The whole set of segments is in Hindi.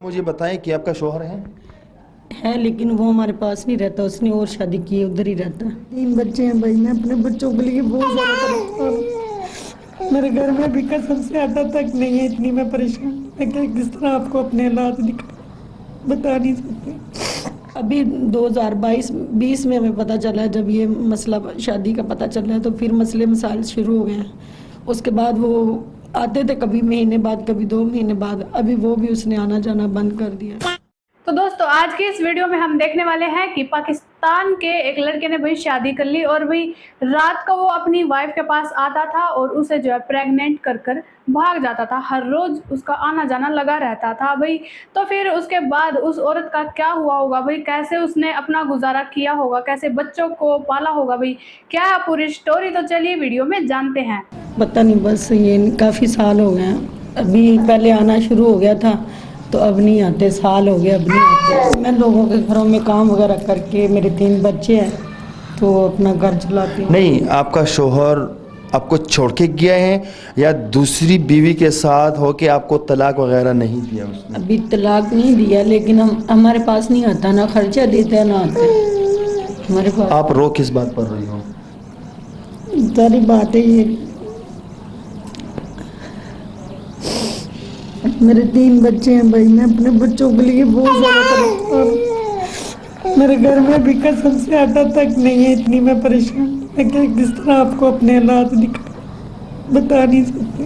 मुझे बताएं कि आपका शौहर है लेकिन वो हमारे पास नहीं रहता। उसने और शादी की है, उधर ही रहता है। 3 बच्चे हैं भाई। मैं अपने बच्चों के लिए बहुत ज़्यादा परेशान हूँ। मेरे घर में भी कसम से आता तक नहीं है, इतनी मैं परेशान। मैं क्या किस तरह आपको अपने हालात बता नहीं सकती। अभी 2022 में हमें पता चला है, जब ये मसला शादी का पता चला है तो फिर मसले मसाइल शुरू हो गए हैं। उसके बाद वो आते थे कभी महीने बाद, कभी 2 महीने बाद। अभी वो भी उसने आना जाना बंद कर दिया। तो दोस्तों आज के इस वीडियो में हम देखने वाले हैं कि पाकिस्तान के एक लड़के ने भाई शादी कर ली और भाई रात को वो अपनी वाइफ के पास आता था और उसे जो है प्रेग्नेंट कर कर भाग जाता था। हर रोज उसका आना जाना लगा रहता था भाई। तो फिर उसके बाद उस औरत का क्या हुआ होगा भाई, कैसे उसने अपना गुजारा किया होगा, कैसे बच्चों को पाला होगा भाई, क्या है पूरी स्टोरी, तो चलिए वीडियो में जानते हैं। पता नहीं, बस ये काफ़ी साल हो गए हैं। अभी पहले आना शुरू हो गया था तो अब नहीं आते। साल हो गए अब नहीं आते। मैं लोगों के घरों में काम वगैरह करके, मेरे 3 बच्चे हैं तो अपना घर चलाती हूँ। नहीं, आपका शौहर आपको छोड़ के गया है या दूसरी बीवी के साथ हो के आपको तलाक वगैरह नहीं दिया उसने? अभी तलाक नहीं दिया, लेकिन हमारे पास नहीं आता, ना खर्चा देता है ना आता है हमारे पास। आप रो किस बात पर रही हो? सारी बात है ये, मेरे 3 बच्चे हैं भाई। मैं अपने बच्चों के लिए बहुत ज़्यादा परेशान। मेरे घर में भी कसम से आता तक नहीं है, इतनी मैं परेशान। मैं क्या किस तरह आपको अपने हालात बता नहीं सकती।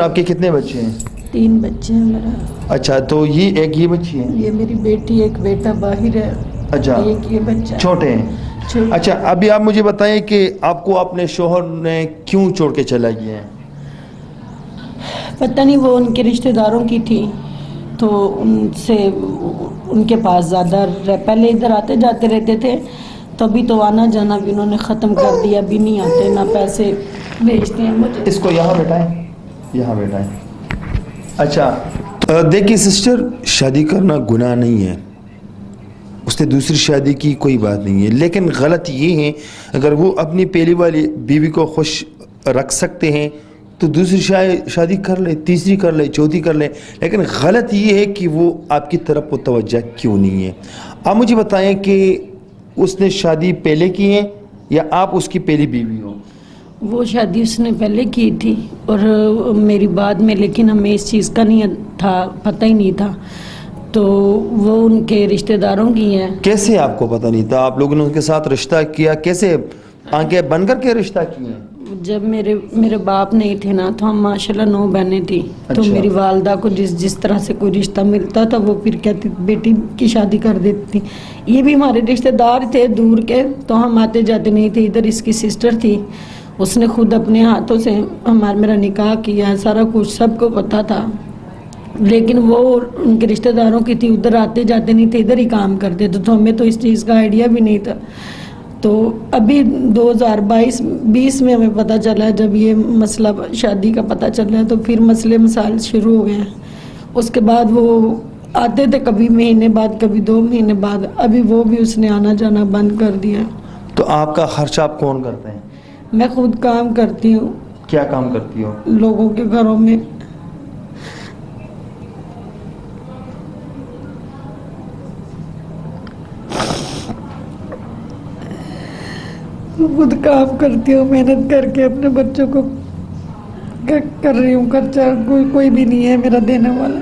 आपके कितने बच्चे हैं? 3 बच्चे हैं मेरा। अच्छा, तो ये बच्ची है? ये मेरी बेटी, एक बेटा बाहर है। अच्छा, एक ये बच्चा छोटे हैं। अच्छा, अभी आप मुझे बताएं कि आपको अपने शौहर ने क्यों छोड़ के चला गया है? पता नहीं, वो उनके रिश्तेदारों की थी तो उनसे उनके पास ज़्यादा पहले इधर आते जाते रहते थे, तभी तो आना जाना भी उन्होंने ख़त्म कर दिया। अभी नहीं आते, ना पैसे भेजते हैं मुझे। इसको यहाँ बैठाएं, यहाँ बैठाएं। अच्छा, देखिए सिस्टर, शादी करना गुनाह नहीं है। उसने दूसरी शादी की, कोई बात नहीं है, लेकिन गलत ये है अगर वो अपनी पहली वाली बीवी को खुश रख सकते हैं तो दूसरी शादी कर ले, तीसरी कर ले, चौथी कर ले। लेकिन गलत ये है कि वो आपकी तरफ वो तवज्जो क्यों नहीं है। आप मुझे बताएं कि उसने शादी पहले की है या आप उसकी पहली बीवी हो? वो शादी उसने पहले की थी और मेरी बाद में, लेकिन हमें इस चीज़ का नहीं था, पता ही नहीं था। तो वो उनके रिश्तेदारों की है। कैसे आपको पता नहीं था? आप लोगों ने उनके साथ रिश्ता किया, कैसे आंखें बंद करके रिश्ता किया? जब मेरे बाप नहीं थे ना, तो हम माशाल्लाह 9 बहनें थी। अच्छा। तो मेरी वालदा को जिस तरह से कोई रिश्ता मिलता था वो फिर कहती बेटी की शादी कर देती थी। ये भी हमारे रिश्तेदार थे दूर के, तो हम आते जाते नहीं थे। इधर इसकी सिस्टर थी, उसने खुद अपने हाथों से मेरा निकाह किया, सारा कुछ सबको पता था। लेकिन वो उनके रिश्तेदारों की थी, उधर आते जाते नहीं थे, इधर ही काम करते थे, तो हमें तो इस चीज़ का आइडिया भी नहीं था। तो अभी 2022 में हमें पता चला है, जब ये मसला शादी का पता चला है तो फिर मसले मसाइल शुरू हो गए हैं। उसके बाद वो आते थे कभी महीने बाद, कभी 2 महीने बाद। अभी वो भी उसने आना जाना बंद कर दिया। तो आपका खर्चा आप कौन करते हैं? मैं खुद काम करती हूँ। क्या काम करती हो? लोगों के घरों में खुद काम करती हूँ, मेहनत करके अपने बच्चों को कर रही हूँ। खर्चा कोई भी नहीं है मेरा देने वाला।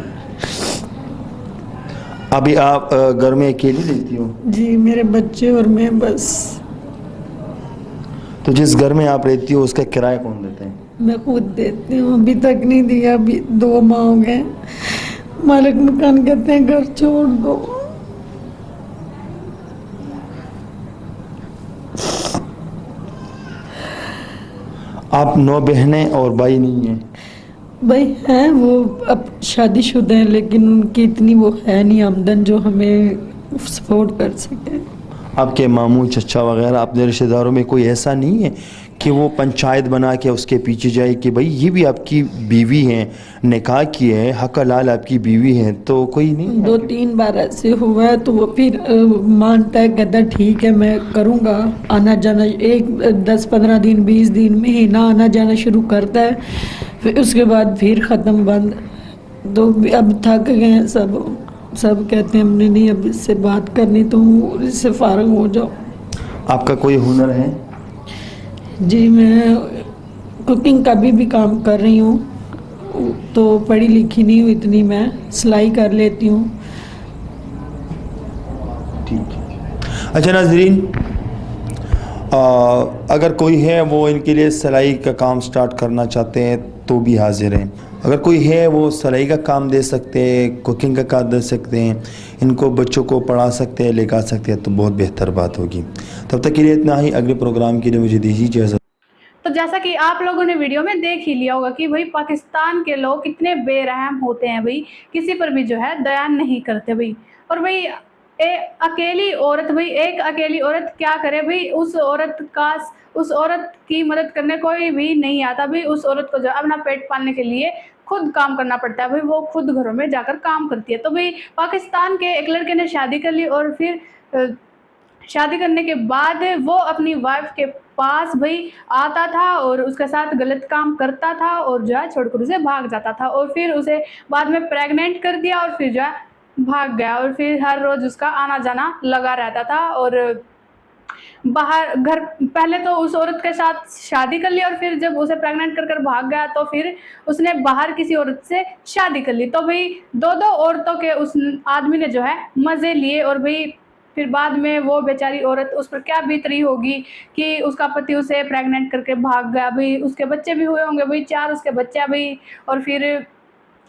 अभी आप घर में अकेली रहती हो? जी, मेरे बच्चे और मैं बस। तो जिस घर में आप रहती हो उसका किराया कौन देता है? मैं खुद देती हूँ, अभी तक नहीं दिया। अभी 2 माह हो गए। मालिक मकान कहते हैं घर छोड़ दो। आप 9 बहनें और भाई नहीं हैं? भाई हैं, वो अब शादीशुदा हैं, लेकिन उनकी इतनी वो है नहीं आमदन जो हमें सपोर्ट कर सके। आपके मामू चचा वगैरह अपने रिश्तेदारों में कोई ऐसा नहीं है कि वो पंचायत बना के उसके पीछे जाए कि भाई ये भी आपकी बीवी हैं, निकाह की है, हक हलाल आपकी बीवी हैं, तो कोई नहीं? 2-3 बार ऐसे हुआ है तो वो फिर मानता है, कहता है ठीक है मैं करूँगा आना जाना, एक 10-15 दिन 20 दिन महीना आना जाना शुरू करता है, फिर उसके बाद फिर ख़त्म बंद। तो अब थक गए हैं सब कहते हैं हमने नहीं अब इससे बात करनी, तो इससे फारग हो जाओ। आपका कोई हुनर है? जी मैं कुकिंग का भी काम कर रही हूँ, तो पढ़ी लिखी नहीं हूँ इतनी, मैं सिलाई कर लेती हूँ। ठीक है। अच्छा नाज़रीन, अगर कोई है वो इनके लिए सिलाई का काम स्टार्ट करना चाहते हैं तो भी हाजिर हैं। अगर कोई है वो सिलाई का काम दे सकते हैं, कुकिंग का काम दे सकते हैं, इनको बच्चों को पढ़ा सकते हैं, लिखा सकते हैं, तो बहुत बेहतर बात होगी। तब तक के लिए इतना ही। अगले प्रोग्राम के लिए मुझे दीजिए इजाज़त। तो जैसा कि आप लोगों ने वीडियो में देख ही लिया होगा कि भाई पाकिस्तान के लोग कितने बेरहम होते हैं भाई, किसी पर भी जो है दया नहीं करते भाई। और भाई अकेली औरत, भाई एक अकेली औरत क्या करे भाई, उस औरत की मदद करने कोई भी नहीं आता भाई। उस औरत को जो अपना पेट पालने के लिए खुद काम करना पड़ता है भाई, वो खुद घरों में जाकर काम करती है। तो भाई पाकिस्तान के एक लड़के ने शादी कर ली और फिर शादी करने के बाद वो अपनी वाइफ के पास भाई आता था और उसके साथ गलत काम करता था और जो है छोड़कर उसे भाग जाता था, और फिर उसे बाद में प्रेग्नेंट कर दिया और फिर जो है भाग गया, और फिर हर रोज़ उसका आना जाना लगा रहता था। और बाहर घर पहले तो उस औरत के साथ शादी कर ली और फिर जब उसे प्रेग्नेंट कर भाग गया तो फिर उसने बाहर किसी औरत से शादी कर ली। तो भाई दो औरतों के उस आदमी ने जो है मज़े लिए, और भाई फिर बाद में वो बेचारी औरत उस पर क्या बीत रही होगी कि उसका पति उसे प्रेग्नेंट करके भाग गया भाई। उसके बच्चे भी हुए होंगे भाई, 4 उसके बच्चे भाई। और फिर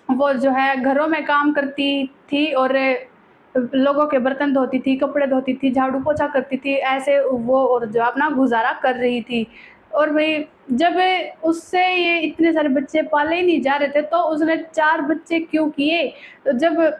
वो जो है घरों में काम करती थी और लोगों के बर्तन धोती थी, कपड़े धोती थी, झाड़ू पोछा करती थी, ऐसे वो और जो अपना गुजारा कर रही थी। और भाई जब उससे ये इतने सारे बच्चे पाले ही नहीं जा रहे थे तो उसने 4 बच्चे क्यों किए? तो जब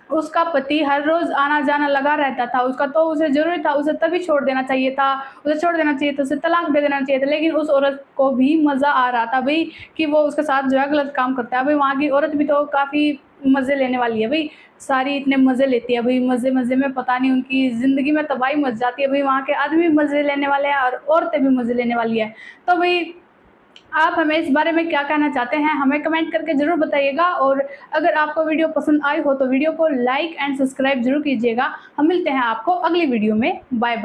उसका पति हर रोज़ आना जाना लगा रहता था उसका, तो उसे ज़रूरी था, उसे तभी छोड़ देना चाहिए था, उसे तलाक दे देना चाहिए था। लेकिन उस औरत को भी मज़ा आ रहा था भाई कि वो उसके साथ जो है गलत काम करता है भाई। वहाँ की औरत भी तो काफ़ी मज़े लेने वाली है भाई, सारी इतने मज़े लेती है भाई, मज़े में पता नहीं उनकी ज़िंदगी में तबाही मच जाती है भाई। वहाँ के आदमी मज़े लेने वाले हैं और औरतें भी मज़े लेने वाली है। तो भाई आप हमें इस बारे में क्या कहना चाहते हैं, हमें कमेंट करके ज़रूर बताइएगा। और अगर आपको वीडियो पसंद आई हो तो वीडियो को लाइक एंड सब्सक्राइब ज़रूर कीजिएगा। हम मिलते हैं आपको अगली वीडियो में। Bye bye.